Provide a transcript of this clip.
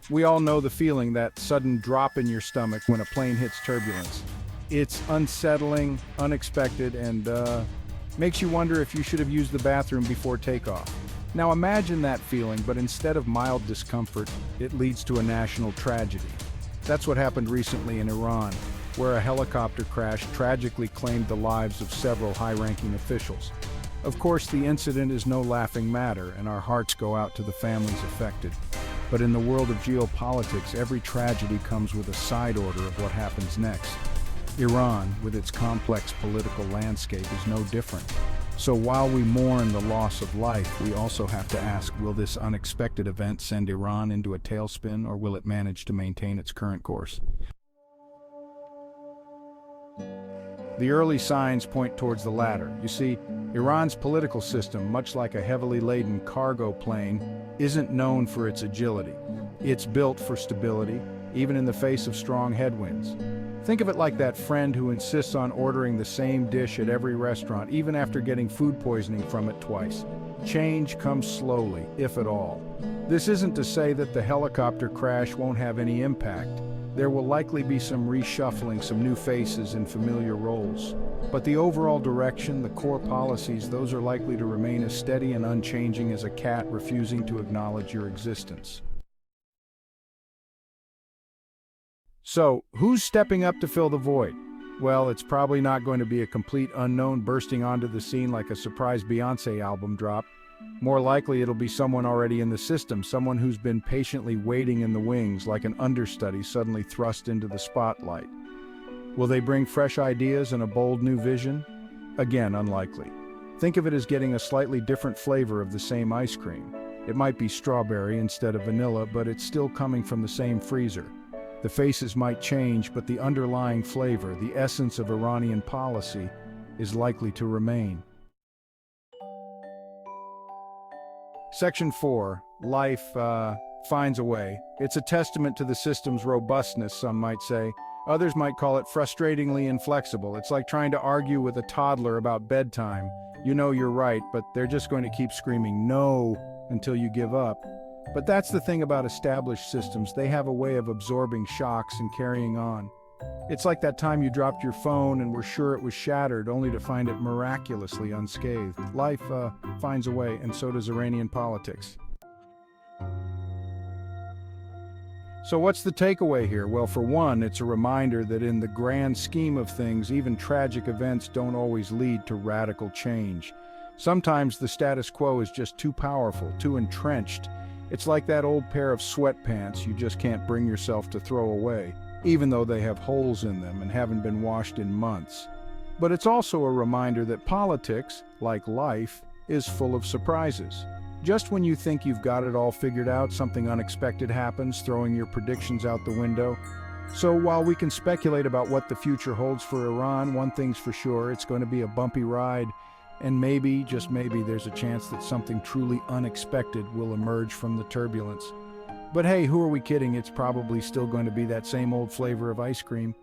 We all know the feeling, that sudden drop in your stomach when a plane hits turbulence. It's unsettling, unexpected, and makes you wonder if you should have used the bathroom before takeoff. Now imagine that feeling, but instead of mild discomfort, it leads to a national tragedy. That's what happened recently in Iran, where a helicopter crash tragically claimed the lives of several high-ranking officials. Of course, the incident is no laughing matter, and our hearts go out to the families affected. But in the world of geopolitics, every tragedy comes with a side order of what happens next. Iran, with its complex political landscape, is no different. So while we mourn the loss of life, we also have to ask, will this unexpected event send Iran into a tailspin, or will it manage to maintain its current course? The early signs point towards the latter. You see, Iran's political system, much like a heavily laden cargo plane, isn't known for its agility. It's built for stability, even in the face of strong headwinds. Think of it like that friend who insists on ordering the same dish at every restaurant, even after getting food poisoning from it twice. Change comes slowly, if at all. This isn't to say that the helicopter crash won't have any impact. There will likely be some reshuffling, some new faces in familiar roles. But the overall direction, the core policies, those are likely to remain as steady and unchanging as a cat refusing to acknowledge your existence. So, who's stepping up to fill the void? Well, it's probably not going to be a complete unknown bursting onto the scene like a surprise Beyoncé album drop. More likely it'll be someone already in the system, someone who's been patiently waiting in the wings like an understudy suddenly thrust into the spotlight. Will they bring fresh ideas and a bold new vision? Again, unlikely. Think of it as getting a slightly different flavor of the same ice cream. It might be strawberry instead of vanilla, but it's still coming from the same freezer. The faces might change, but the underlying flavor, the essence of Iranian policy, is likely to remain. Section 4. Life finds a way. It's a testament to the system's robustness, some might say. Others might call it frustratingly inflexible. It's like trying to argue with a toddler about bedtime. You know you're right, but they're just going to keep screaming no until you give up. But that's the thing about established systems. They have a way of absorbing shocks and carrying on. It's like that time you dropped your phone and were sure it was shattered, only to find it miraculously unscathed. Life finds a way, and so does Iranian politics. So what's the takeaway here? Well, for one, it's a reminder that in the grand scheme of things, even tragic events don't always lead to radical change. Sometimes the status quo is just too powerful, too entrenched. It's like that old pair of sweatpants you just can't bring yourself to throw away, even though they have holes in them and haven't been washed in months. But it's also a reminder that politics, like life, is full of surprises. Just when you think you've got it all figured out, something unexpected happens, throwing your predictions out the window. So while we can speculate about what the future holds for Iran, one thing's for sure, it's going to be a bumpy ride. And maybe, just maybe, there's a chance that something truly unexpected will emerge from the turbulence. But hey, who are we kidding? It's probably still going to be that same old flavor of ice cream.